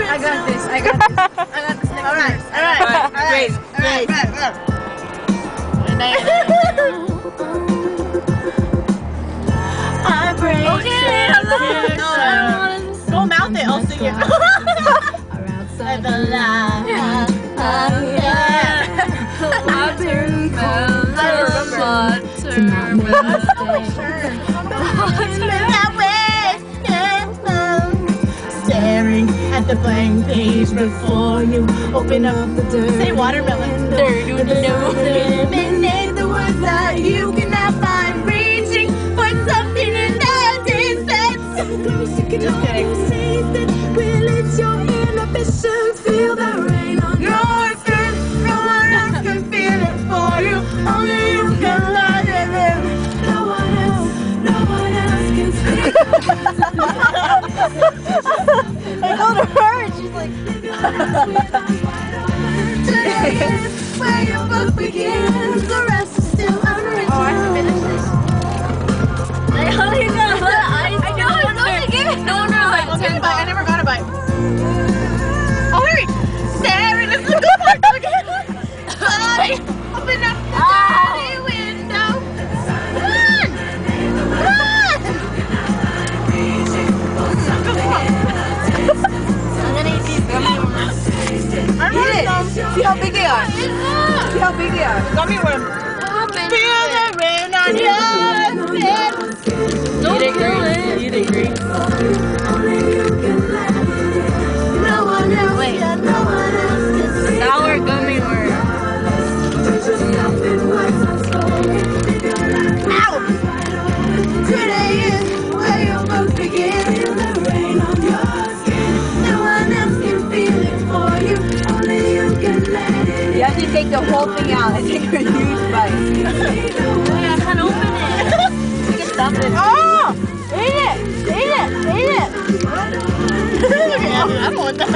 I got this. I got this. I got this. All right. Great. I break. Okay, go mouth it. I'll sing it. Outside the line. I break. Staring at the blank page before you open up the door. Say watermelon. Eliminate the words that you cannot find. Reaching for something in the distance. Just kidding. Will it your inhibitions? Feel the rain on your skin. No one else can feel it for you. Only you can let it in. No one else can see. I go to her and she's like Today is where your book begins. The rest is still unwritten. Oh, I have to finish this. How do you know? I know she gave it. No, like I'll get a bite. I never got a bite. Oh, hurry! Staring at the door again. Open up the dirty window. Run! I'm gonna eat these gummy worms. See how big they are. See how big they are. Gummy worm. Feel the rain on your skin. You'd agree. No one else. No one else can see. Sour gummy worm. Ow! Today is where your book begins. Feel the rain on your skin. No one else can feel it for you. Only you can let it. You have to take the whole thing out and take a huge bite. I can't open it. You can stop it. Oh! Eat it! Eat it! Eat it! I don't want that.